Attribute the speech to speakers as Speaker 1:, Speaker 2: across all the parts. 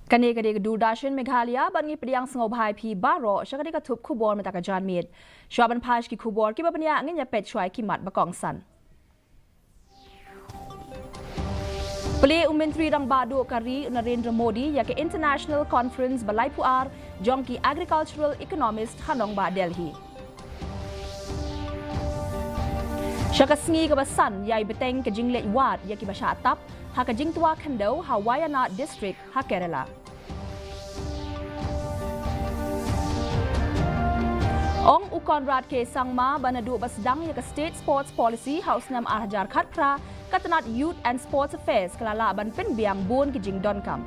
Speaker 1: Kani kadi Durand Meghalaya bangi pediang sengobhai pi baro syakadi katup kubor metaka janmit. Syaban pash ki kubor ki babanya angin ya pet syai ki mat bakong san. Pele Menteri Rang Badu Kari Narendra Modi ya ke International Conference Balai Puar jongki Agricultural Economist Hanong Ba Delhi. Syakasngi kebasan yai beteng ke jinglet wad ya ki basha atap ha ke jing tua kendo ha Wayanad District ha Kerala. Ong Ukonrad ke Sangma banadu basdang ya ke State Sports Policy House Nam Arhajar Khatpra katanat Youth and Sports Affairs kelala ban penbiang bun ke jing Durand Cup.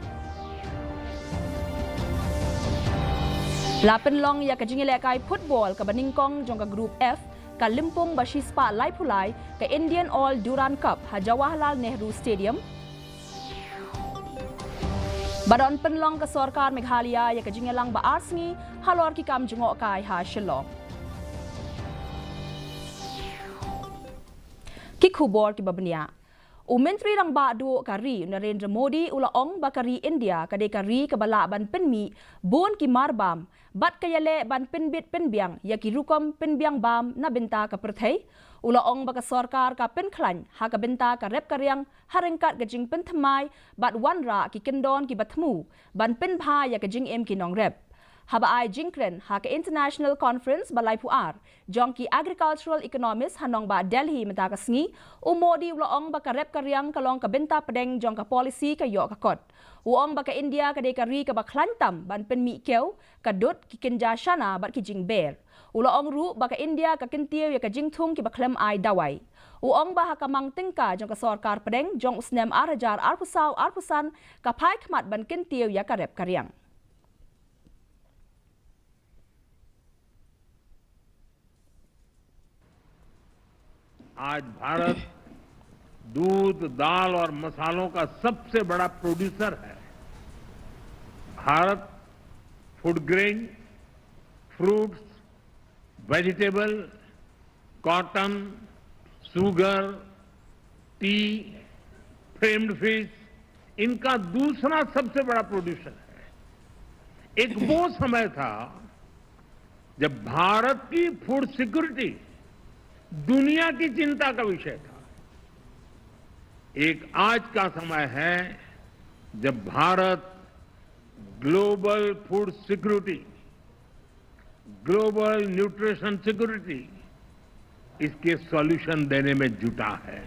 Speaker 1: Lapen long ya ke jing lekai football ke baningkong jong ke Group F ke Limpung Bashispa Lai Pulai ke Indian All Durand Cup ha Jawaharlal Nehru Stadium. Badon penlong ke Sorkar Meghalaya ya ke jingelang ba arsngi halor ki kam jengok kai ha Shillong. Ki khubor ki babnia. Menteri Rang Badu Kari Narendra Modi ula ong bakari India kade kari ke bala ban penmi bun ki marbam bat kayale ban penbit penbiang ya ki rukom penbiang bam na benta ka perthai ula ong baka sarkar ka penklan ha ka benta ka rep karyang harengkat ke jing penthamai bat wanra ki kendon ki batmu ban penbha ya ke jing em ki nong rep haba ai jingkren ha ke International Conference Balai Puar jongki Agricultural Economist Hanong Ba Delhi menta ka sngi Modi ula ong baka rep karyang kalong ka benta pedeng jong ka policy ka yok ka kot uong baka India ka de kari ka baklantam ban penmi keu ka dot ki kenja shana bat ki jing ber ula ong ru baka India ka kintieu ya ka jing thung ki baklem ai dawai uong ba ha ka mang tingka jong ka sarkar pedeng jong usnem arhajar arpusau arpusan ka phai khmat ban kintieu ya ka rep karyang.
Speaker 2: आज भारत दूध, दाल और मसालों का सबसे बड़ा प्रोड्यूसर है। Bharat food grain, fruits, vegetable, cotton, sugar, T, framed fish इनका दूसरा सबसे बड़ा प्रोड्यूसर है। एक वो समय था जब भारत की फूड सिक्योरिटी दुनिया की चिंता का विषय था। एक आज का समय है जब Bharat global food security, global nutrition security इसके सॉल्यूशन देने में जुटा है।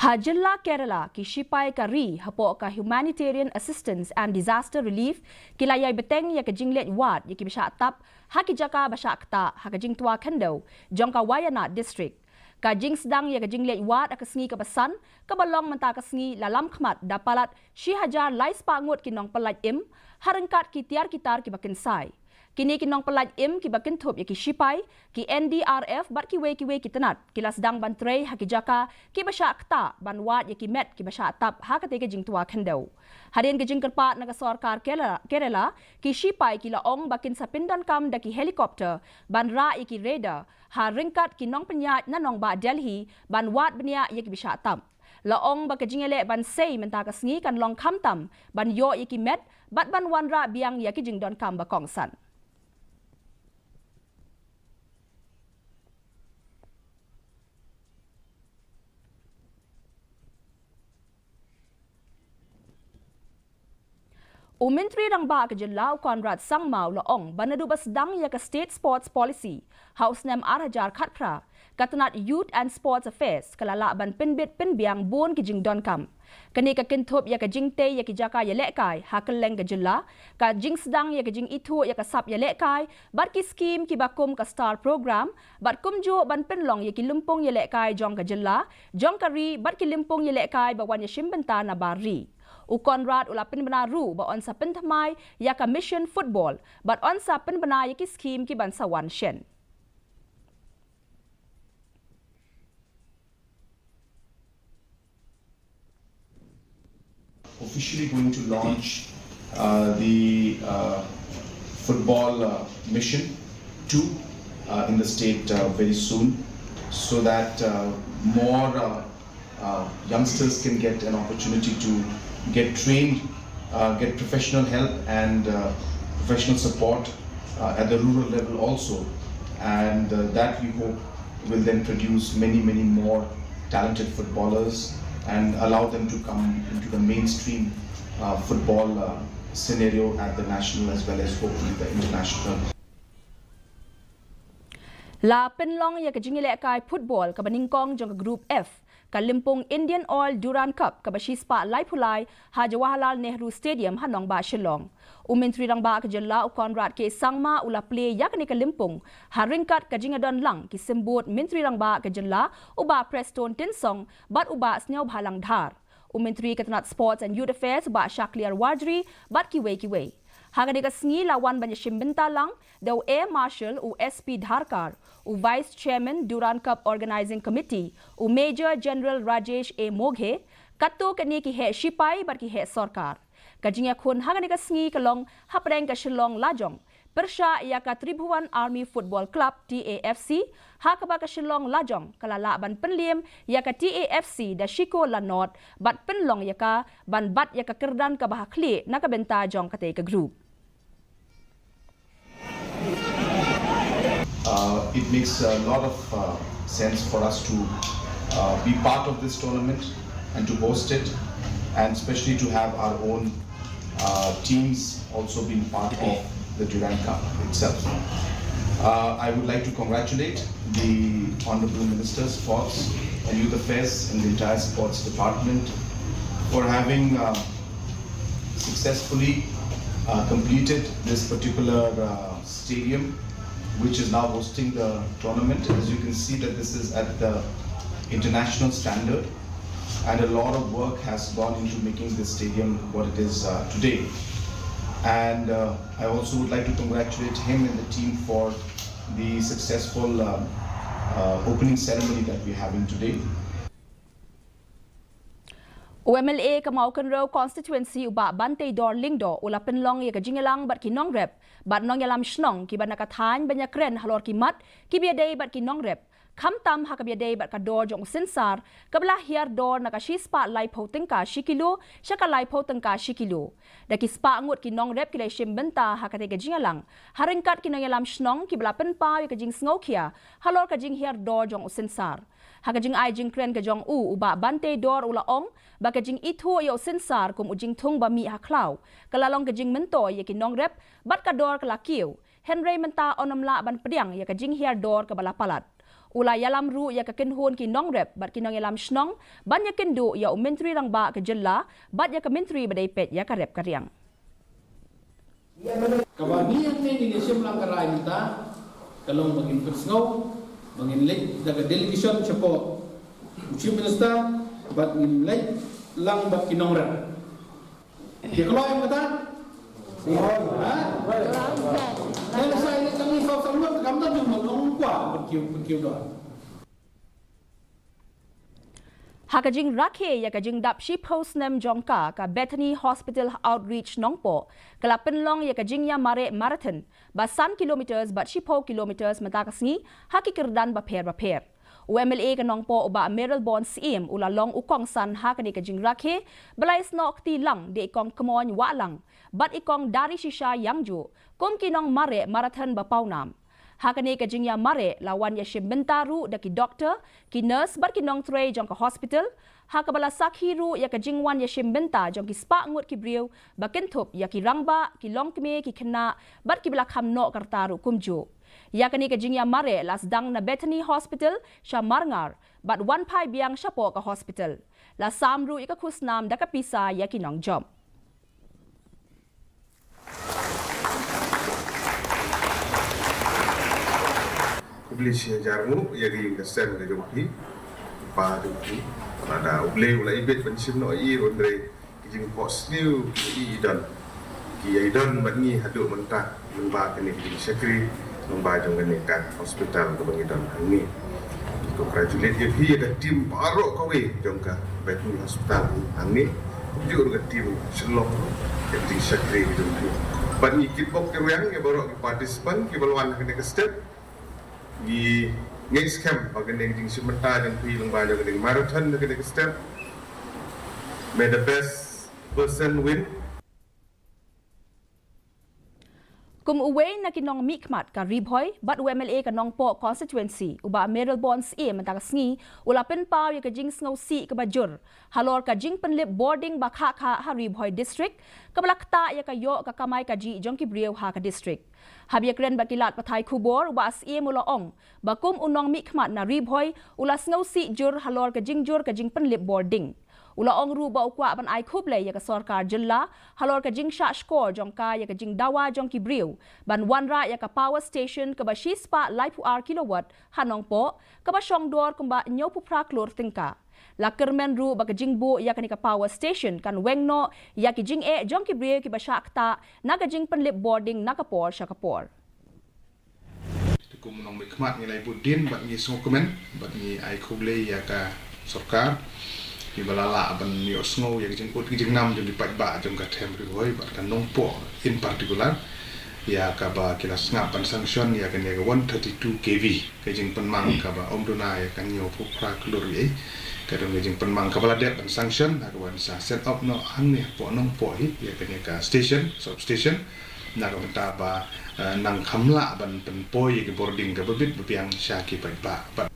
Speaker 1: Hajilla Kerala ki Shipai Kari hapo ka Humanitarian Assistance and Disaster Relief kilayay beteng ya ka jinglet wad ya ki bisha tap ha ki jaka basha kta ha ka jing tua kendo jong ka Wayanad District ka jing sedang ya ka jinglet wad ka sngi ka pasan ka balong menta ka sngi lalam khmat dapalat shi hajar lais pangut ki nong palat im harengkat ki tiar kitar ki bakin sai kini kinong pelaj im ki bakin thup ya ki Shipai ki NDRF bat ki we ki tanat ki lasdang ban trei ha ki jaka ki basha kta ban wat ya ki met ki basha tap ha ka te ke jing tua kendo hadian ke jing kerpat na ka sarkar Kerala ki Shipai ki la ong bakin sa pindan kam da ki helicopter ban ra ya ki radar ha ringkat ki nong penyat na nong ba Delhi ban wat benia ya ki bisha tam la ong ba ka jingele ban sei menta ka sngi kan long kham tam ban yo ya ki met bat ban wanra biang ya ki jing don kam ba kong san. Menteri Rang Ba ke Jelau Konrad Sangmau la ong banadu basdang ya ke State Sports Policy House Nam Arhajar Khatpra katanat Youth and Sports Affairs kalala ban penbit penbiang bun ki jing Durand Cup kani ka kinthop ya ke jing te ya ki jaka ya lekai ha keleng ke jela ka jing sedang ya ke jing itu ya ka sap ya lekai bat ki scheme ki bakum ka star program bat kumjo ban penlong ya ki lumpung ya lekai jong ka jela jong kari bat ki limpung ya lekai bawan ya shimbenta na bari Ukonrad ulapin benaru ba on sa penthamai ya ka mission football but on sa penbena ya ki scheme ki ban sawan shen.
Speaker 3: Officially going to launch the football mission 2 in the state very soon, so that more youngsters can get an opportunity to get trained, get professional help and professional support at the rural level also, and that we hope will then produce many more talented footballers and allow them to come into the mainstream football scenario at the national as well as hopefully the international.
Speaker 1: La penlong ya kejingile kai football ka baningkong jong group F Kalimpong Indian Oil Durand Cup ka basispa lai pulai ha Jawaharlal Nehru Stadium hanong ba Shillong. Menteri rang ba kejela Conrad ke sangma ula play yak ni Kalimpong ha ringkat kejingadon lang ki sembut Menteri rang ba kejela uba Preston Tinsong bat uba snyau bhalang dhar. Menteri Ketenat Sports and Youth Affairs uba Shakliar Wardri bat kiwe. Hagani ka sngi lawan banyak shimbenta lang daw Air Marshal u SP Dharkar u Vice Chairman Durand Cup Organizing Committee u Major General Rajesh A Moghe kato kani ki he shipai bar ki he sarkar kajingya khun hagani ka sngi kalong hapreng ka Shillong lajong persha ya ka Tribhuwan Army Football Club TAFC hakaba ka Shillong lajong kalala ban penlim ya ka TAFC da Shiko Lanot bat penlong ya ka ban bat ya ka kerdan ka bahakli nakabenta jong kate ka group.
Speaker 3: It makes a lot of sense for us to be part of this tournament and to host it, and especially to have our own teams also being part of the Durand Cup itself. I would like to congratulate the Honourable Minister of Sports and Youth Affairs and the entire Sports Department for having successfully completed this particular stadium, which is now hosting the tournament. As you can see that this is at the international standard, and a lot of work has gone into making this stadium what it is today. And I also would like to congratulate him and the team for the successful opening ceremony that we're having today.
Speaker 1: UMLA Kamaukan Row constituency uba Bante Dor Lingdo ula penlong ya kajingelang bat kinong rep bat nong yalam shnong ki banakathan banyak kren halor kimat ki biadai bat kinong rep kamtam hakabiadai bat kador jong sensar kabla hiar dor nakashispa lai potengka shikilo shaka lai potengka shikilo daki spa ngut kinong rep kilai shimbenta hakate kajingelang haringkat kinong yalam shnong ki bla penpa ya kajing sngokia halor kajing hiar dor jong sensar hakajing ai jing kren kajong uba Bante Dor ula ong bakajing itu yo sensar kum ujing thung bami haklau kalalong kajing mento ya kinong rep bat kador kalakiu Henry menta onamla ban pediang ya kajing hiar dor ke balapalat ula yalam ru ya kakinhun kinong rep bat kinong yalam shnong ban ya kendu ya menteri rang ba kejela bat ya ke menteri badai pet ya ka rep kariang
Speaker 4: kabanian ni Indonesia melangkarai minta kalau bangin persngau bangin lek daga delegation cepo chief minister bat ngin lek lang bat kinongra dia kalau yang kata kalau saya ini kami kau selalu kamu tak cuma kuat berkiu doa.
Speaker 1: Hakajing rakhe ya kajing dap ship house nem jongka ka Bethany Hospital Outreach Nongpo kala penlong ya kajing ya mare marathon basan kilometers bat shipho kilometers matakasngi hakikirdan baper UMLA ka Nongpo uba Meryl Bond CM ulalong ukong san hakani kajing rakhe balai snok ti lang de ikong kemon wa lang bat ikong dari shisha yangju kum kinong mare marathon bapaunam hakani kajing ya mare lawan ya shimbentaru daki doktor ki nurse bar kinong tray jong ka hospital hakabala sakhiru ya kajing wan ya shimbenta jong ki spa ngut ki briu bakenthup ya ki rangba ki longkme ki khna bar ki bala khamno kartaru kumju yakani kajing ya mare lasdang na Bethany Hospital shamarngar bat wan pai biang shapo ka hospital la samru ika khusnam daka pisa ya kinong job
Speaker 5: Publish jarmu yagi kasem ke jompi pa jompi pada uble ibet pensim no i rondre kijing post new i dan ki aidan bani hadu mentah memba kene kijing sekri memba jong kene kan hospital ke bangidan ini ko graduate ye hi ada tim baru kawe jong ka Bethany hospital ini jur ke tim selok kijing sekri jompi bani kitbok kerang ye baru ki participant ki balwan kene ke step di ngay scam bagi neng jing simenta jang pi lang ba jang neng marathon neng step. May the best person win.
Speaker 1: Kum uwe na kinong mikmat ka ribhoy bat UMLA ka nong po constituency uba Meryl Bonds mentakas ngi ulapin pa ya ka jing sngaw si ka bajur halor ka jing penlip boarding bakha kha ha ribhoy district kabalakta ya ka yo ka kamay ka ji jong kibrieu ha ka district habya kren bakilat patay kubor uba mula ong bakum unong mikmat na ribhoy ula sngaw si jur halor ka jing penlip boarding Ulaong ruba ukwa ban ay kuble ya ka sarkar jilla halor ka jing sha score jong ka ya ka jing dawa jong kibriu ban wanra ya ka power station ka ba shispa laipu ar kilowatt hanong po ka ba syong dor kumba nyo pupra klor tingka la kermen ru ba ka jing bu ya ka ni ka power station kan wengno ya ki jing jong kibriu ki ba shakta na ka jing penlip boarding na ka por sha ka por
Speaker 5: Kumunong mikmat nilai budin bat ngi sngokumen bat ngi ay kuble ya ka sarkar di balala ban ni osno yang jengkut kijing nam jeng di pajba jeng ka tem riboi bat kan nongpo in particular ya ka ba kilas ngapan sanction ya kan ya 132 kV kijing penmang ka ba omduna ya kan nyo pupra klur ye ka dong kijing penmang ka bala dep ban sanction na ka wan sa set up no hang ni po nongpo hi ya kan ya ka station substation na ka menta ba nang khamla ban penpoi ke boarding ka bebit bepiang syaki pajba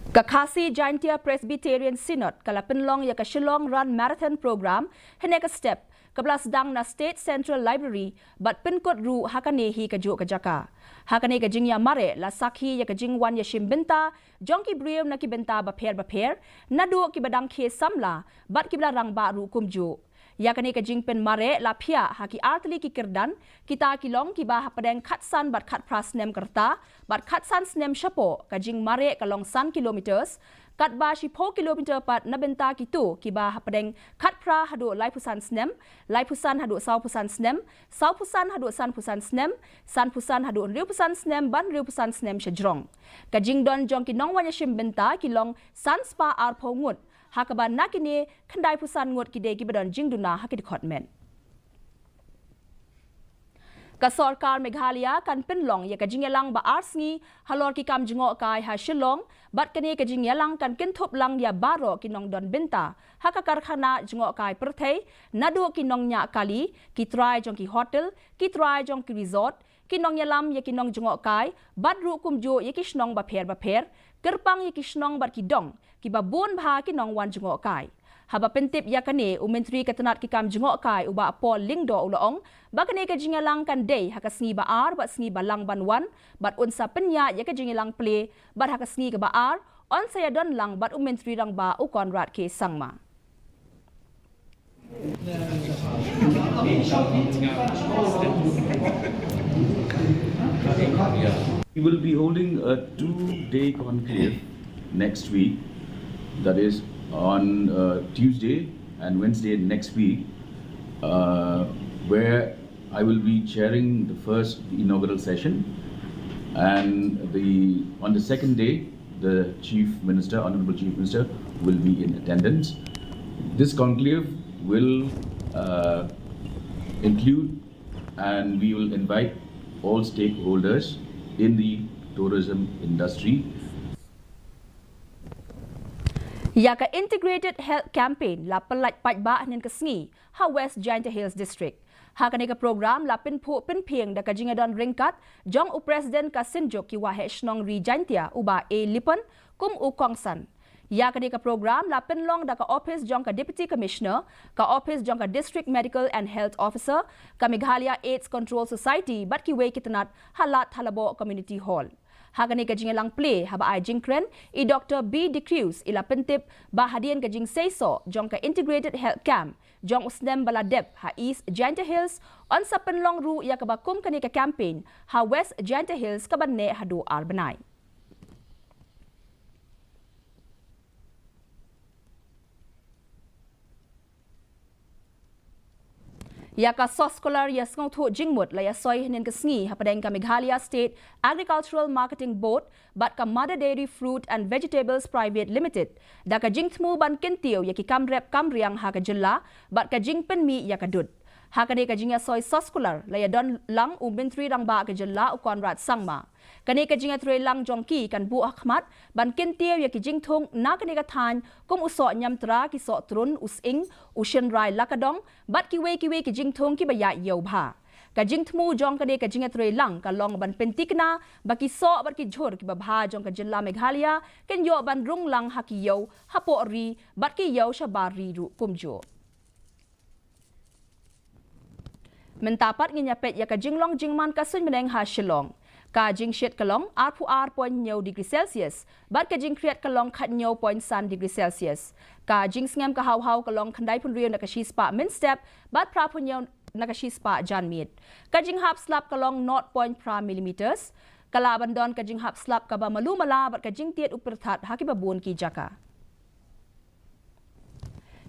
Speaker 1: Ka Khasi Jaintia Presbyterian Synod kala penlong ya ka Shillong Run Marathon Program hene ka step kablas dang na State Central Library bat pinkot ru hakane hi ka jo ka jaka hakane ka jingya mare la sakhi ya ka jingwan ya shimbenta jongki brieu na ki benta ba pher na do ki badang khe samla bat ki bla rang ba ru kumjo ya kane ka jingpen mare la phia haki artli ki kirdan kita kilong ki ba hapadeng khatsan bat khat prasnem kerta bat khatsan snem shapo ka jing mare kalong san kilometers kat ba shi 4 kilometer pat nabenta kitu ki ba hapadeng khat pra hadu laipusan snem laipusan hadu saupusan snem saupusan hadu sanpusan snem sanpusan hadu riupusan snem ban riupusan snem shajrong ka jing don jong ki nong wanya shimbenta kilong san spa ar phongut hakaban nakini khandai pusan ngot kide ki badon jingduna hakid khotmen ka sarkar Meghalaya kan penlong ya ka jingelang ba arsngi halor ki kam jingo kai ha Shillong bat kani ka jingelang kan kinthop lang ya baro kinong don benta haka karkhana jingo kai perthei nadu kinong nya kali ki try jong ki hotel ki try jong ki resort kinong yalam ya kinong jingo kai bat ru kumjo ya ki shnong ba pher kerpang ya ki shnong bat ki dong ki babun bha ki nong wan jungo kai haba pentip ya kane menteri katanat ki kam jungo kai uba pol lingdo ulong ba kane ka jingalang kan day haka sngi ba ar ba sngi ba lang ban wan bat unsa penya ya ka jingalang play bat haka sngi ka ba ar on saya don lang bat menteri rang ba u konrad ke sangma
Speaker 6: We will be holding a 2-day conclave next week, that is on Tuesday and Wednesday next week, where I will be chairing the first inaugural session, and on the second day, the Chief Minister, Honorable Chief Minister, will be in attendance. This conclave will include, and we will invite all stakeholders in the tourism industry.
Speaker 1: Yaka Integrated Health Campaign la pelat pajba nen kesngi ha West Jaintia Hills District. Ha kaneka program la pinpu pinpieng da kajingadon ringkat jong u President ka sinjok ki wahe shnong ri Jaintia uba A Lipan kum u Kongsan. Ya kaneka program la pinlong da ka office jong ka Deputy Commissioner, ka office jong ka District Medical and Health Officer, ka Meghalaya AIDS Control Society bat ki we kitanat halat halabo Community Hall. Hagani ka jingelang play haba ay jingkren I Dr. B. De Cruz ila pentip ba hadian ka jing seiso jong ka Integrated Health Camp jong usnem baladep ha East Jaintia Hills on sa penlong ru ya ka bakum kani ka campaign ha West Jaintia Hills kabanne hadu arbanay. Ya ka soskolar ya skong thu jingmut la ya soy nen ka sngi hapadeng ka Meghalaya State Agricultural Marketing Board bat ka Mother Dairy Fruit and Vegetables Private Limited da ka jingthmu ban kentiu ya ki kamrep kamriang ha ka jilla bat ka jingpen mi ya ka dud Hakane ka jinga soy soskular laya don lang Menteri rangba ke jela u Konrad Sangma. Kane ka jinga tre lang jongki kan Bu Ahmad ban kintiaw ya ki jingthong na kane ka than kum uso nyam tra ki so trun using ushen rai lakadong bat ki we ki jingthong ki baya yo bha. Ka jingthmu jong kane ka jinga tre lang ka long ban pentikna baki so bat ki jhor ki babha jong ka jilla Meghalaya ken yo ban rung lang haki yo hapo ri bat ki yo shabari ru kumjo. Mentapat nginyapet ya ka jinglong jingman ka sun meneng ha shilong. Ka jing shet kalong R degree Celsius, bat ka jing kriat kalong khat nyo degree Celsius. Ka jing sngam ka haw kalong khandai pun riyo na ka shispa min step, bat pra pun nyo na ka shispa jan mit. Ka jing hap slap kalong 0.5 millimeters. Kala bandon ka jing hap slap ka ba malumala bat ka jing tiet upirthat haki babun ki jaka.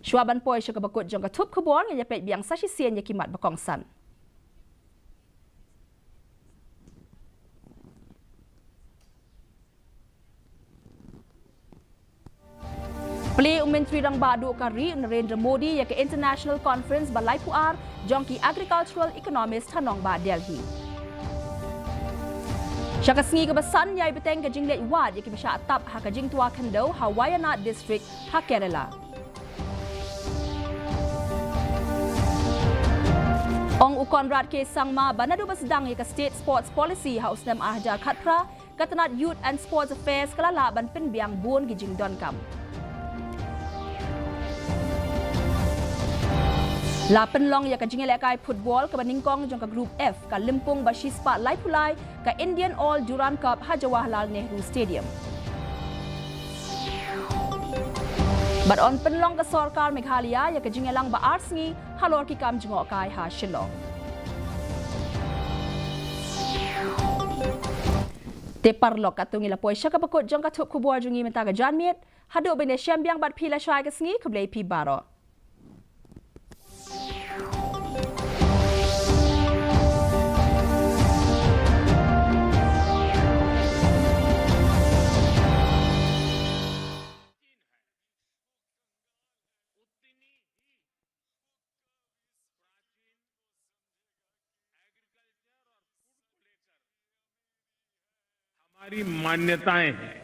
Speaker 1: Shwaban poy siya ka bakut jong ka tup kubon nginyapet biang sa sisien ya kimat bakong san. Play Menteri rangba du kari Narendra Modi ya ke International Conference Balai Puar jongki Agricultural Economist Hanong ba Delhi. Syaka sengi ke besan yai beteng ke jinglet wad ya ke besya atap ha ke jing tua kendo Hawayanat District ha Kerala. Ong Konrad ke Sangma banadu basedang ya ke State Sports Policy ha usnam ahja khatra katanat Youth and Sports Affairs kelala ban penbiang bun ki jing Durand Cup. Lapan long ya ka jingel kai football ka baningkong jong ka group F ka limpung basispa lai pulai ka Indian All Durand Cup ha Jawaharlal Nehru Stadium. But on penlong ka sarkar Meghalaya ya ka jingelang ba arsengi halor ki kam jingok kai ha Shillong. Te parlok katung ila poy siya kapakot jong ka tup kubuar jungi mentaga janmiet hado bine syambiang bat pila syai ka sengi kublay pi baro.
Speaker 2: हमारी मान्यताएं हैं